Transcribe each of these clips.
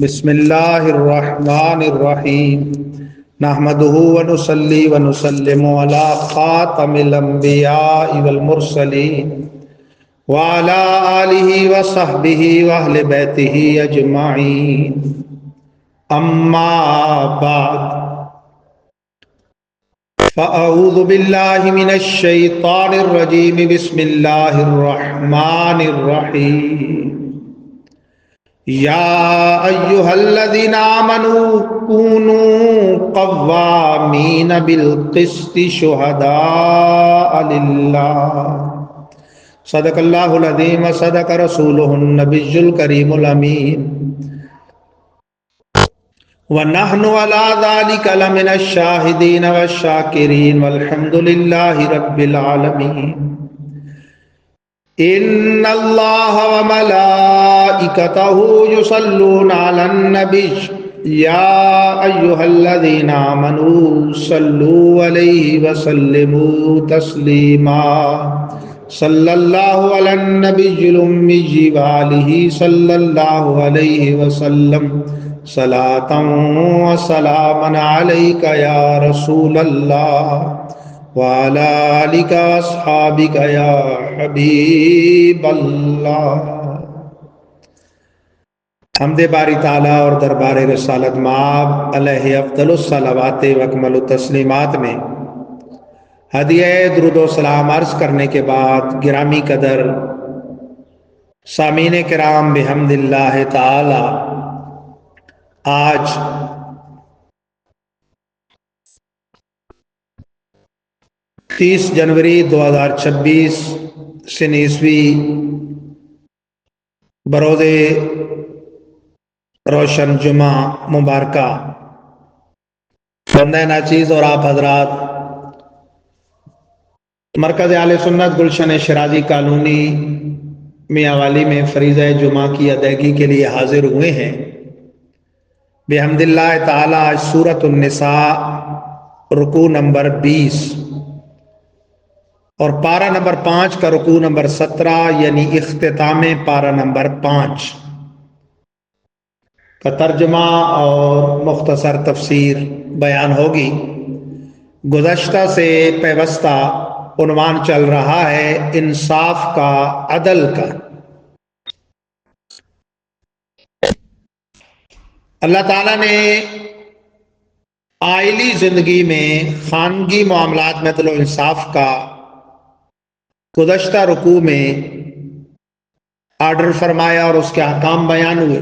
بسم اللہ الرحمن الرحیم نحمده ونصلی ونسلم علی خاتم الانبیاء والمرسلین وعلی آلہ وصحبہ واہل بیتہ اجمعین اما بعد فاعوذ باللہ من الشیطان الرجیم بسم اللہ الرحمن الرحیم یا ایہا الذین آمنوا کونوا قوامین بالقسط شہداء للہ صدق اللہ العظیم وصدق رسولہ النبی الکریم الامین ونحن علی ذلک لمن الشاہدین والشاکرین والحمد للہ رب العالمین ان اللہ وملائکتہ یصلون علی النبی یا ایہا الذین آمنوا صلوا علیہ وسلموا تسلیما صلی اللہ علی النبی الامی وآلہ صلی اللہ علیہ وسلم صلاۃ و سلاما علیک یا رسول اللہ وعلی آلک واصحابک یا حبیب اللہ۔ حمد باری تعالیٰ اور دربار رسالت مآب علیہ افضل الصلوات و اکمل التسلیمات میں ہدیہ درود و سلام عرض کرنے کے بعد گرامی قدر سامعین کرام بحمد اللہ تعالی آج تیس جنوری 2026 سن عیسوی بروز روشن جمعہ مبارکہ بندہ ناچیز اور آپ حضرات مرکز اہل سنت گلشن شرازی کالونی میاں والی میں فریضہ جمعہ کی ادائیگی کے لیے حاضر ہوئے ہیں۔ بحمد اللہ تعالی آج سورۃ النساء رکوع نمبر 20 اور پارہ نمبر 5 کا رکوع نمبر 17 یعنی اختتام پارہ نمبر 5 کا ترجمہ اور مختصر تفسیر بیان ہوگی۔ گزشتہ سے پیوستہ عنوان چل رہا ہے انصاف کا، عدل کا۔ اللہ تعالیٰ نے آئلی زندگی میں خانگی معاملات میں عدل و انصاف کا گزشتہ رکوع میں آرڈر فرمایا اور اس کے احکام بیان ہوئے۔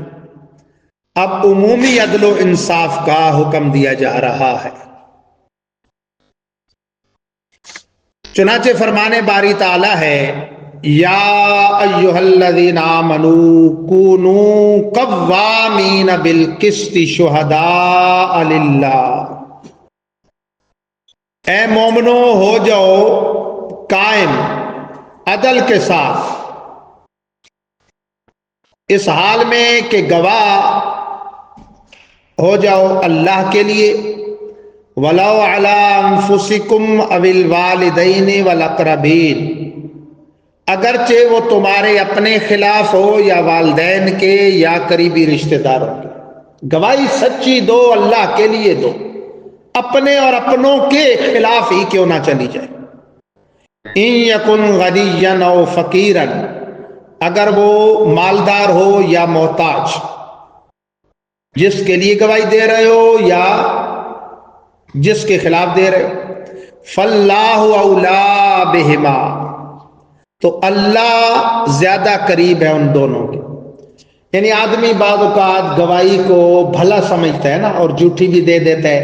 اب عمومی عدل و انصاف کا حکم دیا جا رہا ہے۔ چنانچہ فرمانے باری تعالیٰ ہے یا ایہا الذین آمنوا کونوا قوامین بالقسط شہداء للہ، اے مومنو ہو جاؤ قائم عدل کے ساتھ، اس حال میں کہ گواہ ہو جاؤ اللہ کے لیے، وَلَوْ عَلَىٰ أَنفُسِكُمْ أَوِ الْوَالِدَيْنِ وَالْأَقْرَبِينَ، اگرچہ وہ تمہارے اپنے خلاف ہو یا والدین کے یا قریبی رشتہ داروں کے۔ گواہی سچی دو، اللہ کے لیے دو، اپنے اور اپنوں کے خلاف ہی کیوں نہ چلی جائے۔ إِن يَكُنْ غَنِيًّا أَوْ فَقِيرًا، اگر وہ مالدار ہو یا محتاج، جس کے لیے گواہی دے رہے ہو یا جس کے خلاف دے رہے ہو، فَاللَّهُ أَوْلَىٰ بِهِمَا، تو اللہ زیادہ قریب ہے ان دونوں کے۔ یعنی آدمی بعض اوقات گواہی کو بھلا سمجھتا ہے نا، اور جھوٹی بھی دے دیتا ہے،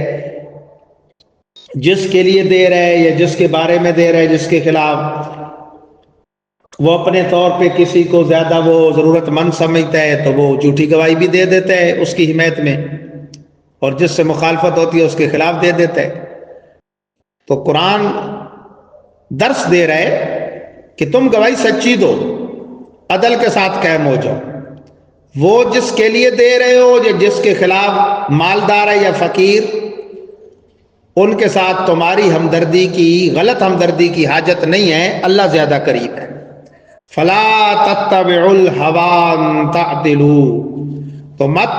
جس کے لیے دے رہے یا جس کے بارے میں دے رہے، جس کے خلاف وہ اپنے طور پہ کسی کو زیادہ وہ ضرورت مند سمجھتا ہے تو وہ جھوٹی گواہی بھی دے دیتا ہے اس کی حمایت میں، اور جس سے مخالفت ہوتی ہے اس کے خلاف دے دیتا ہے۔ تو قرآن درس دے رہا ہے کہ تم گواہی سچی دو، عدل کے ساتھ قائم ہو جاؤ۔ وہ جس کے لیے دے رہے ہو یا جس کے خلاف مالدار ہے یا فقیر، ان کے ساتھ تمہاری ہمدردی کی، غلط ہمدردی کی حاجت نہیں ہے، اللہ زیادہ قریب ہے۔ فلا تتبعوا الهوى ان تعدلوا، تو مت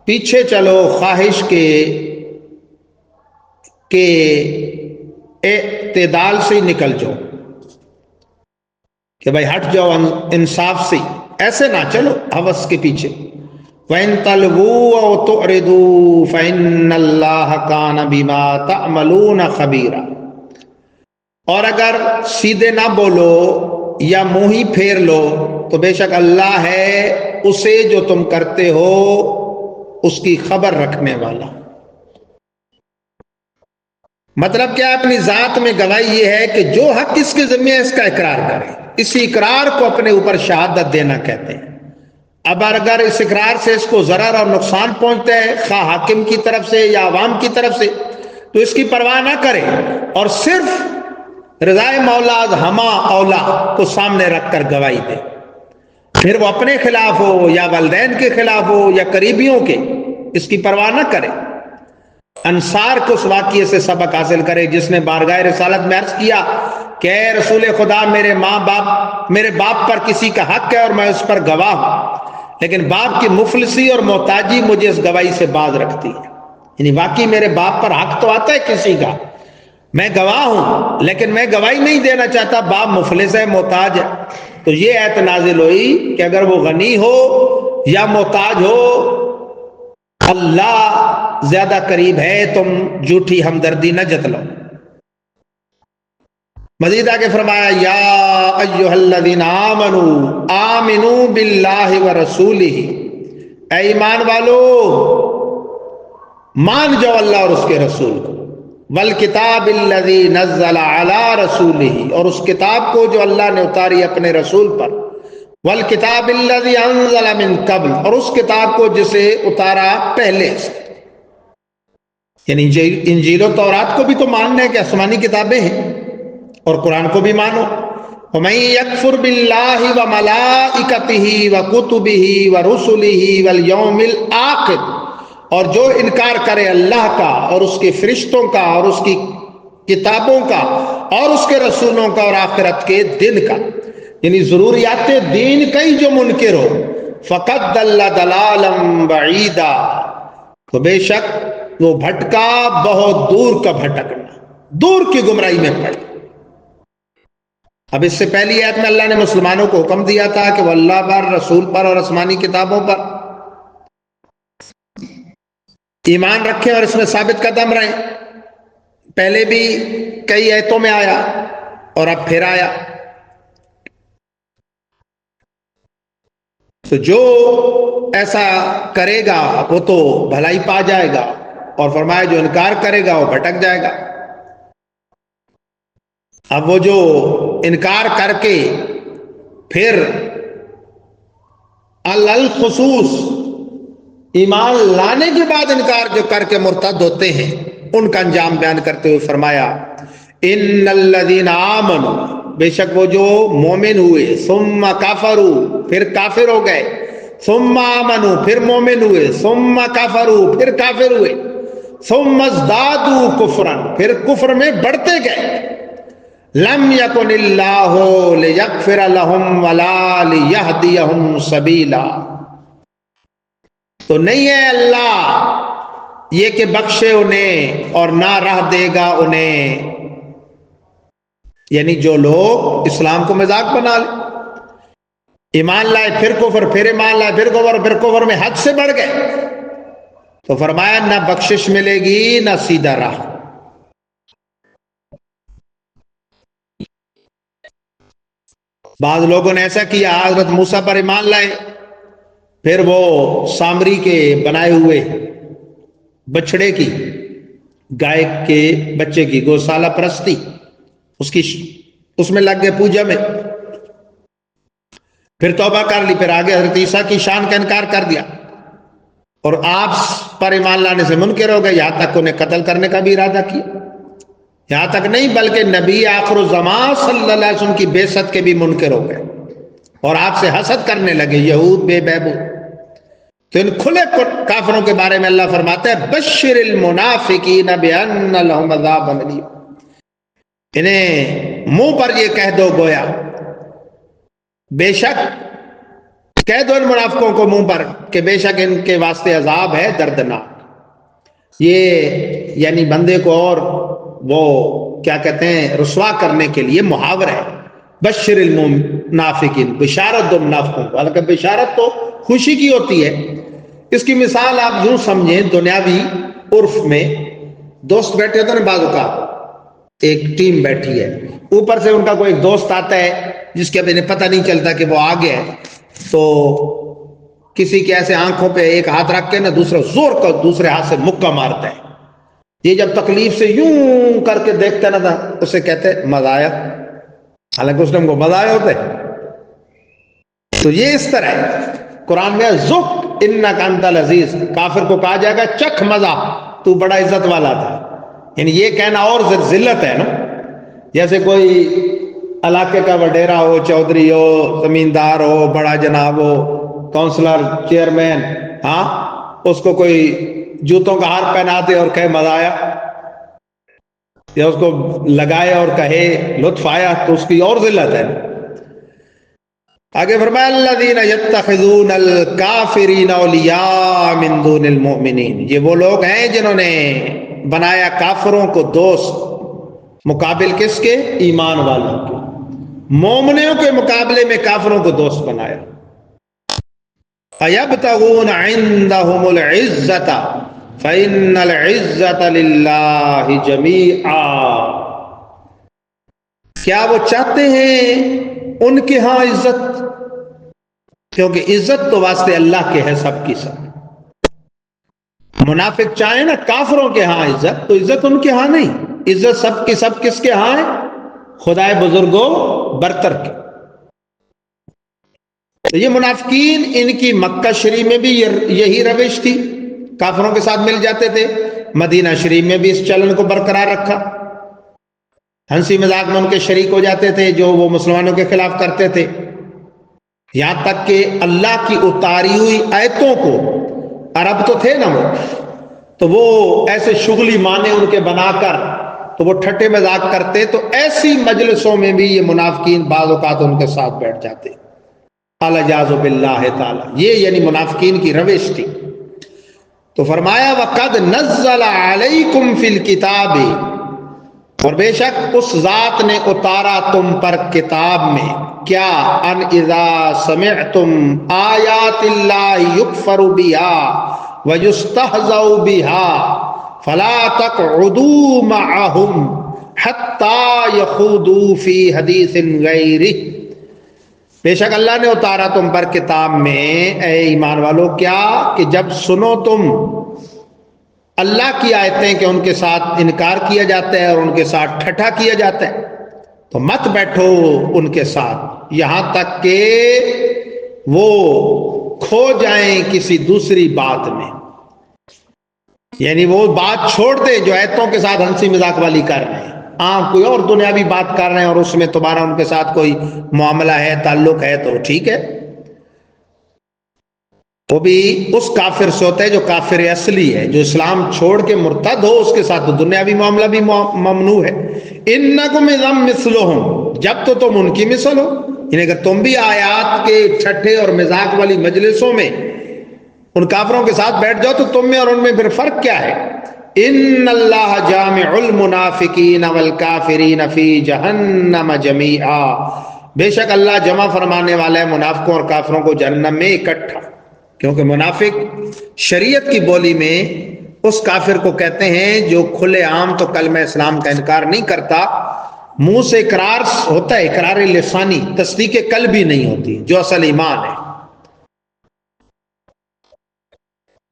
پیچھے چلو خواہش کے اعتدال سے نکل جاؤ کہ بھائی ہٹ جاؤ انصاف سے، ایسے نہ چلو ہوس کے پیچھے۔ وَإِن تَلْوُوا أَوْ تُعْرِضُوا فَإِنَّ اللَّهَ كَانَ بِمَا تَعْمَلُونَ خَبِيرًا، اور اگر سیدھے نہ بولو یا منہ ہی پھیر لو تو بے شک اللہ ہے اسے جو تم کرتے ہو اس کی خبر رکھنے والا۔ مطلب کیا؟ اپنی ذات میں گواہی یہ ہے کہ جو حق اس کے ذمہ ہے اس کا اقرار کرے، اسی اقرار کو اپنے اوپر شہادت دینا کہتے ہیں۔ اب اگر اس اقرار سے اس کو ضرر اور نقصان پہنچتا ہے، خواہ حاکم کی طرف سے یا عوام کی طرف سے، تو اس کی پرواہ نہ کرے اور صرف رضائے مولا ہما اولا کو سامنے رکھ کر گواہی دے، پھر وہ اپنے خلاف ہو یا والدین کے خلاف ہو یا قریبیوں کے، اس کی پرواہ نہ کرے۔ انصار کو اس واقعے سے سبق حاصل کرے جس نے بارگاہ رسالت میں عرض کیا کہ اے رسول خدا، میرے باپ پر کسی کا حق ہے اور میں اس پر گواہ ہوں، لیکن باپ کی مفلسی اور محتاجی مجھے اس گواہی سے باز رکھتی ہے۔ یعنی واقعی میرے باپ پر حق تو آتا ہے کسی کا، میں گواہ ہوں، لیکن میں گواہی نہیں دینا چاہتا، باپ مفلس ہے، محتاج ہے۔ تو یہ آیت نازل ہوئی کہ اگر وہ غنی ہو یا محتاج ہو، اللہ زیادہ قریب ہے، تم جھوٹی ہمدردی نہ جتلو۔ مزید آگے فرمایا یا ایھا الذین آمنوا آمنوا باللہ ورسولہ، اے ایمان والو مان جاؤ اللہ اور اس کے رسول کو، والکتاب الذی نزل علی رسولہ، اور اس کتاب کو جو اللہ نے اتاری اپنے رسول پر، والکتاب الذی انزل من قبل، اور اس کتاب کو جسے اتارا پہلے سے، یعنی انجیل و تورات کو بھی تو ماننا ہے کہ آسمانی کتابیں ہیں، اور قرآن کو بھی مانو۔ وَمَن يَكْفُرْ بِاللَّهِ وَمَلَائِكَتِهِ وَكُتُبِهِ وَرُسُلِهِ وَالْيَوْمِ الْآخِرِ، اور جو انکار کرے اللہ کا اور اس کے فرشتوں کا اور اس کی کتابوں کا اور اس کے رسولوں کا اور آخرت کے دن کا، یعنی ضروریات دین کا ہی جو منکر ہو، فَقَدْ ضَلَّ ضَلَالًا بَعِیدًا، تو بے شک وہ بھٹکا بہت دور کا بھٹکنا، دور کی گمراہی میں پڑ۔ اب اس سے پہلی آیت میں اللہ نے مسلمانوں کو حکم دیا تھا کہ وہ اللہ پر، رسول پر اور آسمانی کتابوں پر ایمان رکھیں اور اس میں ثابت قدم رہیں۔ پہلے بھی کئی آیتوں میں آیا اور اب پھر آیا۔ تو جو ایسا کرے گا وہ تو بھلائی پا جائے گا، اور فرمایا جو انکار کرے گا وہ بھٹک جائے گا۔ اب وہ جو انکار کر کے پھر الخصوص ایمان لانے کے بعد انکار جو کر کے مرتد ہوتے ہیں، ان کا انجام بیان کرتے ہوئے فرمایا ان الذین آمنوا، بے شک وہ جو مومن ہوئے، ثم کفروا، پھر کافر ہو گئے، ثم آمنوا، پھر مومن ہوئے، ثم کفروا، پھر کافر ہوئے، ثم ازدادوا کفرا، پھر کفر میں بڑھتے گئے، لم یکن اللہ لیغفر لہم ولا لیہدیہم سبیلا، تو نہیں ہے اللہ یہ کہ بخشے انہیں اور نہ راہ دے گا انہیں، یعنی جو لوگ اسلام کو مذاق بنا لے، ایمان لائے پھر کفر، پھر ایمان لائے پھر کفر، پھر کفر میں حد سے بڑھ گئے، تو فرمایا نہ بخشش ملے گی نہ سیدھا راہ۔ بعض لوگوں نے ایسا کیا، حضرت موسیٰ پر ایمان لائے، پھر وہ سامری کے بنائے ہوئے بچڑے کی، گائے کے بچے کی گوشالہ پرستی، اس میں لگ گئے پوجا میں، پھر توبہ کر لی، پھر آگے حضرت عیسیٰ کی شان کا انکار کر دیا، اور آپ پر ایمان لانے سے منکر ہو گئے، یہاں تک انہیں قتل کرنے کا بھی ارادہ کیا۔ یہاں تک نہیں بلکہ نبی آخر الزمان صلی اللہ علیہ وسلم کی بعثت کے بھی منکر ہو گئے اور آپ سے حسد کرنے لگے، یہود بے بیبو۔ تو ان کھلے کافروں کے بارے میں اللہ فرماتا ہے بشر المنافقین بان لهم عذابا الیم، انہیں منہ پر یہ کہہ دو گویا بے شک کہہ دو ان منافقوں کو منہ پر کہ بے شک ان کے واسطے عذاب ہے دردناک. یہ یعنی بندے کو اور وہ کیا کہتے ہیں رسوا کرنے کے لیے محاورہ ہے. بشر المنافقین، بشارت دو منافقوں کو. حالانکہ بشارت تو خوشی کی ہوتی ہے. اس کی مثال آپ یوں سمجھیں، دنیاوی عرف میں دوست بیٹھے ہوتے ہیں نا، بعض اوقات ایک ٹیم بیٹھی ہے، اوپر سے ان کا کوئی ایک دوست آتا ہے جس کے اب انہیں پتہ نہیں چلتا کہ وہ آگے ہے، تو کسی کے ایسے آنکھوں پہ ایک ہاتھ رکھ کے نا دوسرا زور کا دوسرے ہاتھ سے مکہ مارتا ہے. یہ جب تکلیف سے یوں کر کے دیکھتا نا تھا، اسے کہتے مزہ آیا، حالانکہ اس نے ہم کو مزہ آیا ہوتا ہے. تو یہ اس طرح ہے. قرآن میں ذق انک انت العزیز، کافر کو کہا جائے گا چکھ مزہ، تو بڑا عزت والا تھا. یعنی یہ کہنا اور ذلت ہے نا. جیسے کوئی علاقے کا وڈیرا ہو، چودھری ہو، زمیندار ہو، بڑا جناب ہو، کونسلر، چیئرمین، ہاں، اس کو کوئی جوتوں کا ہار پہنا دے اور کہے مزہ آیا، یا اس کو لگائے اور کہے لطف آیا، تو اس کی اور ذلت ہے. آگے فرمایا الذین یتخذون الکافرین اولیاء من دون المؤمنین، یہ وہ لوگ ہیں جنہوں نے بنایا کافروں کو دوست مقابل کس کے؟ ایمان والوں کے. مومنوں کے مقابلے میں کافروں کو دوست بنایا. فَيَبْتَغُونَ عِنْدَهُمُ الْعِزَّةَ فَإِنَّ الْعِزَّةَ لِلَّهِ جَمِيعًا، کیا وہ چاہتے ہیں ان کے ہاں عزت؟ کیونکہ عزت تو واسطے اللہ کے ہے سب کی سب. منافق چاہیں نا کافروں کے ہاں عزت، تو عزت ان کے ہاں نہیں، عزت سب کی سب کس کے ہاں ہے؟ خدائے بزرگوں برتر کے. تو یہ منافقین، ان کی مکہ شریف میں بھی یہی روش تھی، کافروں کے ساتھ مل جاتے تھے. مدینہ شریف میں بھی اس چلن کو برقرار رکھا، ہنسی مذاق میں ان کے شریک ہو جاتے تھے جو وہ مسلمانوں کے خلاف کرتے تھے. یہاں تک کہ اللہ کی اتاری ہوئی آیتوں کو، عرب تو تھے نا وہ، تو وہ ایسے شغلی معنی ان کے بنا کر تو وہ ٹھٹے مذاق کرتے. تو ایسی مجلسوں میں بھی یہ منافقین بعض اوقات ان کے ساتھ بیٹھ جاتے. الاعوذ باللہ تعالی، یہ یعنی منافقین کی روش تھی. تو فرمایا وَقَدْ نَزَّلَ عَلَيْكُمْ فِي الْكِتَابِ، اور بے شک اس ذات نے اتارا تم پر کتاب میں، کیا؟ ان اذا سمعتم آیات اللہ یکفر بها ویستہزأ بها فلا تقعدوا معهم حتی یخوضوا فی حدیث غیرہ. بے شک اللہ نے اتارا تم پر کتاب میں اے ایمان والو، کیا کہ جب سنو تم اللہ کی آیتیں کہ ان کے ساتھ انکار کیا جاتا ہے اور ان کے ساتھ ٹھٹھا کیا جاتا ہے، تو مت بیٹھو ان کے ساتھ یہاں تک کہ وہ کھو جائیں کسی دوسری بات میں. یعنی وہ بات چھوڑ دیں جو آیتوں کے ساتھ ہنسی مذاق والی کر رہے ہیں، کوئی اور دنیاوی بات کر رہے ہیں اور اس میں تمہارا ان کے ساتھ کوئی معاملہ ہے، تعلق ہے، تو ٹھیک ہے. وہ بھی اس کافر سے ہوتا ہے جو کافر اصلی ہے، جو اسلام چھوڑ کے مرتد ہو، اس کے ساتھ تو دنیاوی معاملہ بھی ممنوع ہے. انکم اذا مثلہم، جب تو تم ان کی مثل ہو. یعنی اگر تم بھی آیات کے ٹھٹھے اور مذاق والی مجلسوں میں ان کافروں کے ساتھ بیٹھ جاؤ، تو تم میں اور ان میں پھر فرق کیا ہے؟ ان اللہ جامع المنافقین والکافرین فی جہنم جمیعا، بے شک اللہ جمع فرمانے والا ہے منافقوں اور کافروں کو جہنم میں اکٹھا. کیونکہ منافق شریعت کی بولی میں اس کافر کو کہتے ہیں جو کھلے عام تو کلمہ اسلام کا انکار نہیں کرتا، منہ سے اقرار ہوتا ہے، اقرار لسانی، تصدیق قلبی نہیں ہوتی، جو اصل ایمان ہے.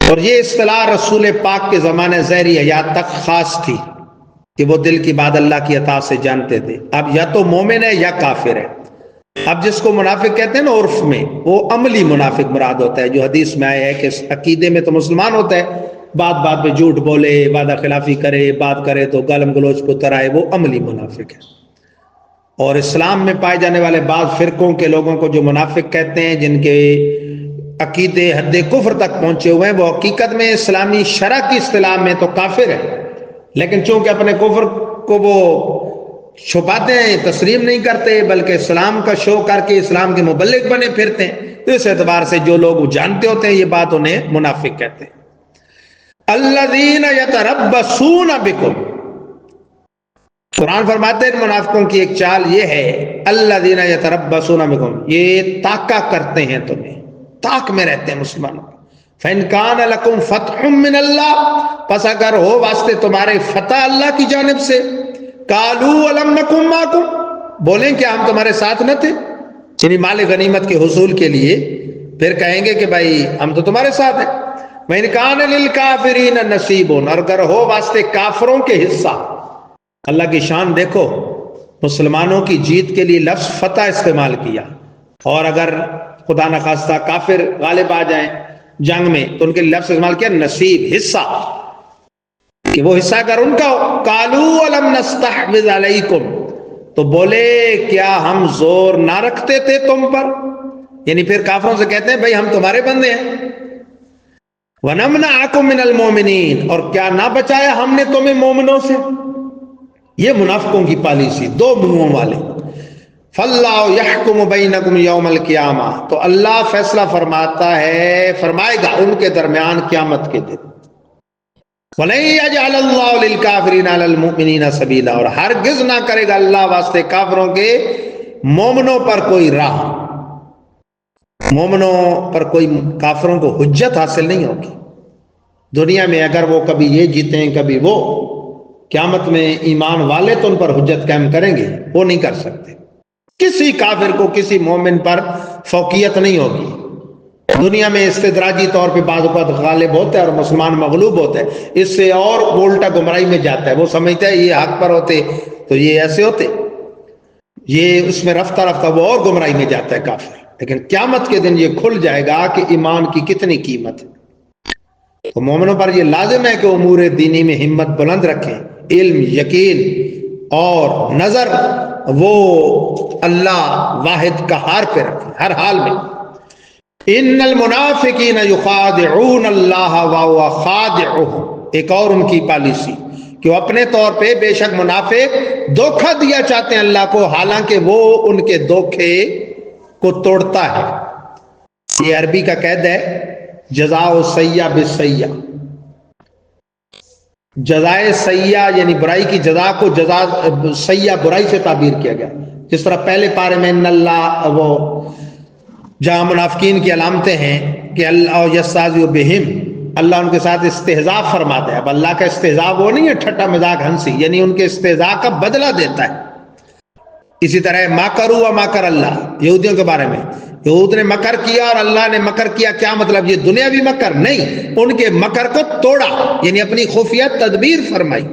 اور یہ اصطلاح رسول پاک کے زمانے ظاہری حیات تک خاص تھی کہ وہ دل کی بات اللہ کی عطا سے جانتے تھے. اب یا تو مومن ہے یا کافر ہے. اب جس کو منافق کہتے ہیں نا عرف میں، وہ عملی منافق مراد ہوتا ہے، جو حدیث میں آیا ہے کہ عقیدے میں تو مسلمان ہوتا ہے، بات بات پہ جھوٹ بولے، وعدہ خلافی کرے، بات کرے تو گالم گلوچ کو ترائے، وہ عملی منافق ہے. اور اسلام میں پائے جانے والے بعض فرقوں کے لوگوں کو جو منافق کہتے ہیں، جن کے عقیدے حد کفر تک پہنچے ہوئے ہیں، وہ حقیقت میں اسلامی شرع کی اصطلاح میں تو کافر ہے، لیکن چونکہ اپنے کفر کو وہ چھپاتے ہیں، تسلیم نہیں کرتے، بلکہ اسلام کا شو کر کے اسلام کے مبلغ بنے پھرتے ہیں. تو اس اعتبار سے جو لوگ جانتے ہوتے ہیں یہ بات، انہیں منافق کہتے ہیں. الذین یتربصون بکم، قرآن فرماتے ہیں منافقوں کی ایک چال یہ ہے، الذین یتربصون بکم، یہ تاکہ کرتے ہیں تمہیں، تاک میں رہتے ہیں مسلمانوں. فَإِنْ كَانَ لَكُمْ فَتْحٌ مِّنَ اللَّهِ، پس اگر ہو واسطے تمہارے فتح اللہ کی جانب سے، قَالُوا أَلَمْ نَكُنْ مَعَكُمْ، بولیں کیا ہم تمہارے ساتھ نہ تھے، یعنی مال غنیمت کے حصول کے لیے. پھر کہیں گے کہ بھائی ہم تو تمہارے ساتھ ہیں. وَإِنْ كَانَ لِلْكَافِرِينَ نَصِيبٌ، اور اگر ہو واسطے کافروں کے حصہ. اللہ کی شان دیکھو، مسلمانوں کی جیت کے لیے لفظ فتح استعمال کیا، اور اگر خدا نخواستہ کافر غالب آ جائیں جنگ میں تو ان کے لفظ استعمال کیا نصیب، حصہ، کہ وہ حصہ اگر ان کا ہو. قالوا الم نستحوذ علیکم، تو بولے کیا ہم زور نہ رکھتے تھے تم پر، یعنی پھر کافروں سے کہتے ہیں بھائی ہم تمہارے بندے ہیں. ونمنعکم من المؤمنین، اور کیا نہ بچایا ہم نے تمہیں مومنوں سے. یہ منافقوں کی پالیسی، دو منہوں والے. فاللہ یحکم بینکم یوم القیامہ، تو اللہ فیصلہ فرماتا ہے، فرمائے گا ان کے درمیان قیامت کے دن. وَلَن يَجْعَلَ اللَّهُ لِلْكَافِرِينَ عَلَى الْمُؤْمِنِينَ سَبِيلًا، اور ہرگز نہ کرے گا اللہ واسطے کافروں کے مومنوں پر کوئی راہ، مومنوں پر کوئی کافروں کو حجت حاصل نہیں ہوگی دنیا میں. اگر وہ کبھی یہ جیتے ہیں کبھی وہ، قیامت میں ایمان والے تو ان پر حجت قائم کریں گے، وہ نہیں کر سکتے. کسی کافر کو کسی مومن پر فوقیت نہیں ہوگی. دنیا میں استدراجی طور پہ بعض اوقات غالب ہوتا ہے اور مسلمان مغلوب ہوتا ہے، اس سے اور الٹا گمراہی میں جاتا ہے. وہ سمجھتا ہے یہ حق پر ہوتے تو یہ ایسے ہوتے، یہ اس میں رفتہ رفتہ وہ اور گمراہی میں جاتا ہے کافر. لیکن قیامت کے دن یہ کھل جائے گا کہ ایمان کی کتنی قیمت ہے. تو مومنوں پر یہ لازم ہے کہ امور دینی میں ہمت بلند رکھیں، علم، یقین اور نظر وہ اللہ واحد قہار پہ رکھیں ہر حال میں. ان المنافقین یخادعون اللہ وهو خادعهم، ایک اور ان کی پالیسی کہ وہ اپنے طور پہ بے شک منافق دھوکہ دیا چاہتے ہیں اللہ کو، حالانکہ وہ ان کے دھوکے کو توڑتا ہے. یہ عربی کا قید ہے، جزاء السیئۃ بالسیئۃ، جزائے سیئہ یعنی برائی کی جزا کو جزا سیئہ برائی سے تعبیر کیا گیا. جس طرح پہلے پارے میں ان اللہ، وہ جہاں منافقین کی علامتیں ہیں کہ اللہ یستہزئ بہم، اللہ ان کے ساتھ استہزاء فرماتا ہے. اب اللہ کا استہزاء وہ نہیں ہے ٹھٹا مذاق ہنسی، یعنی ان کے استہزاء کا بدلہ دیتا ہے. اسی طرح مکروا ومکر اللہ، یہودیوں کے بارے میں، یہود نے مکر کیا اور اللہ نے مکر کیا. کیا مطلب؟ یہ دنیاوی مکر نہیں، ان کے مکر کو توڑا، یعنی اپنی خفیہ تدبیر فرمائی.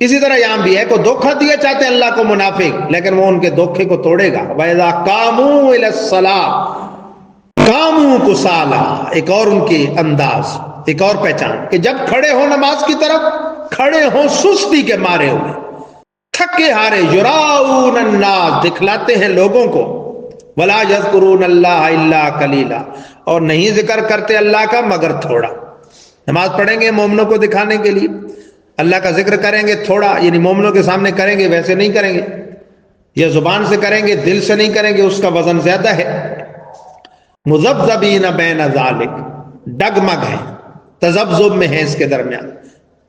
اسی طرح یہاں بھی ہے کہ دھوکہ دیا چاہتے ہیں اللہ کو منافق، لیکن وہ ان کے دھوکے کو توڑے گا. وَإِذَا قَامُوا إِلَى الصَّلَاةِ قَامُوا كُسَالَىٰ، ایک اور ان کی انداز، ایک اور پہچان کہ جب کھڑے ہوں نماز کی طرف، کھڑے ہوں سستی کے مارے ہوئے، تھکے ہارے. یراؤن الناس، دکھلاتے ہیں لوگوں کو. وَلَا يَذْكُرُونَ اللَّهَ إِلَّا قَلِيلًا، اور نہیں ذکر کرتے اللہ کا مگر تھوڑا. نماز پڑھیں گے مومنوں کو دکھانے کے لیے، اللہ کا ذکر کریں گے تھوڑا، یعنی مومنوں کے سامنے کریں گے، ویسے نہیں کریں گے. یا زبان سے کریں گے، دل سے نہیں کریں گے، اس کا وزن زیادہ ہے. مذبذبین بین ذالک، ڈگمگ ہے، تذبذب میں ہے اس کے درمیان،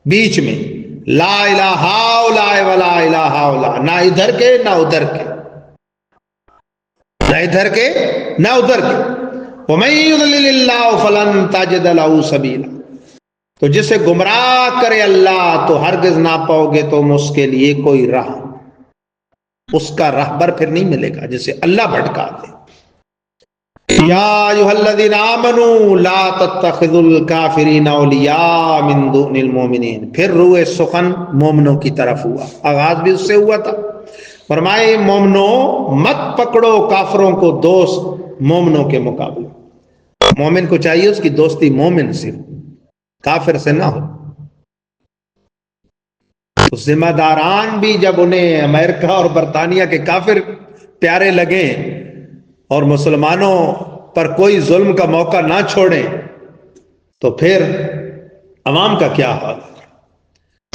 بیچ میں. لا الہ ہؤلاء ولا الہ ہؤلاء، نہ ادھر کے نہ ادھر کے، نہ ادھر کے نہ ادھر کے. ومن یضلل اللہ فلن تجد له سبیلا، تو جسے گمراہ کرے اللہ تو ہرگز نہ پاؤ گے تم اس کے لیے کوئی راہ، اس کا راہبر پھر نہیں ملے گا جسے اللہ بھٹکا دے. یا ایھا الذین آمنوا لا تتخذوا الکافرین اولیاء من دون المؤمنین، پھر روئے سخن مومنوں کی طرف ہوا، آغاز بھی اس سے ہوا تھا. فرمائے مومنوں مت پکڑو کافروں کو دوست مومنوں کے مقابلے. مومن کو چاہیے اس کی دوستی مومن سے، کافر سے نہ ہو. تو ذمہ داران بھی جب انہیں امریکہ اور برطانیہ کے کافر پیارے لگیں اور مسلمانوں پر کوئی ظلم کا موقع نہ چھوڑیں، تو پھر عوام کا کیا حال؟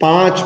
5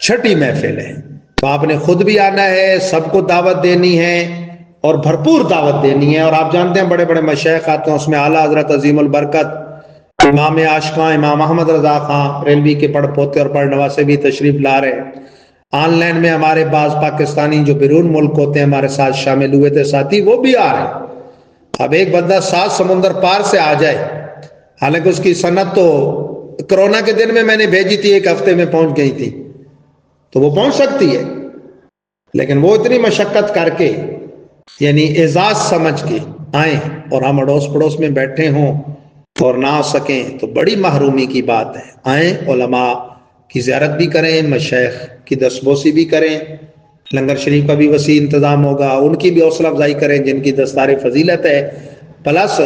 چھٹی محفل ہے، تو آپ نے خود بھی آنا ہے، سب کو دعوت دینی ہے اور بھرپور دعوت دینی ہے۔ اور آپ جانتے ہیں بڑے بڑے مشائخ آتے ہیں، اس میں اعلیٰ حضرت عظیم البرکت امام عاشقاں امام احمد رضا خان ریلوی کے پڑھ پوتے اور پڑھ نواسے بھی تشریف لا رہے ہیں۔ آن لائن میں ہمارے بعض پاکستانی جو بیرون ملک ہوتے ہیں ہمارے ساتھ شامل ہوئے تھے ساتھی، وہ بھی آ رہے ہیں۔ اب ایک بندہ 7 سمندر پار سے آ جائے، حالانکہ اس کی سند تو کرونا کے دن میں نے بھیجی تھی، 1 ہفتے میں پہنچ گئی تھی، تو وہ پہنچ سکتی ہے، لیکن وہ اتنی مشقت کر کے یعنی اعزاز سمجھ کے آئیں اور ہم اڑوس پڑوس میں بیٹھے ہوں اور نہ آ سکیں تو بڑی محرومی کی بات ہے۔ آئیں، علماء کی زیارت بھی کریں، مشائخ کی دستبوسی بھی کریں، لنگر شریف کا بھی وسیع انتظام ہوگا، ان کی بھی حوصلہ افزائی کریں جن کی دستار فضیلت ہے، پلس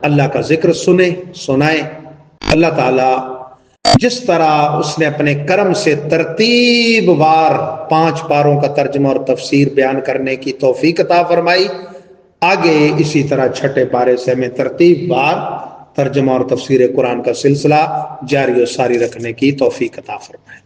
اللہ کا ذکر سنائیں۔ اللہ تعالیٰ جس طرح اس نے اپنے کرم سے ترتیب وار 5 پاروں کا ترجمہ اور تفسیر بیان کرنے کی توفیق عطا فرمائی، آگے اسی طرح چھٹے پارے سے ہمیں ترتیب وار ترجمہ اور تفسیر قرآن کا سلسلہ جاری و ساری رکھنے کی توفیق عطا فرمائے۔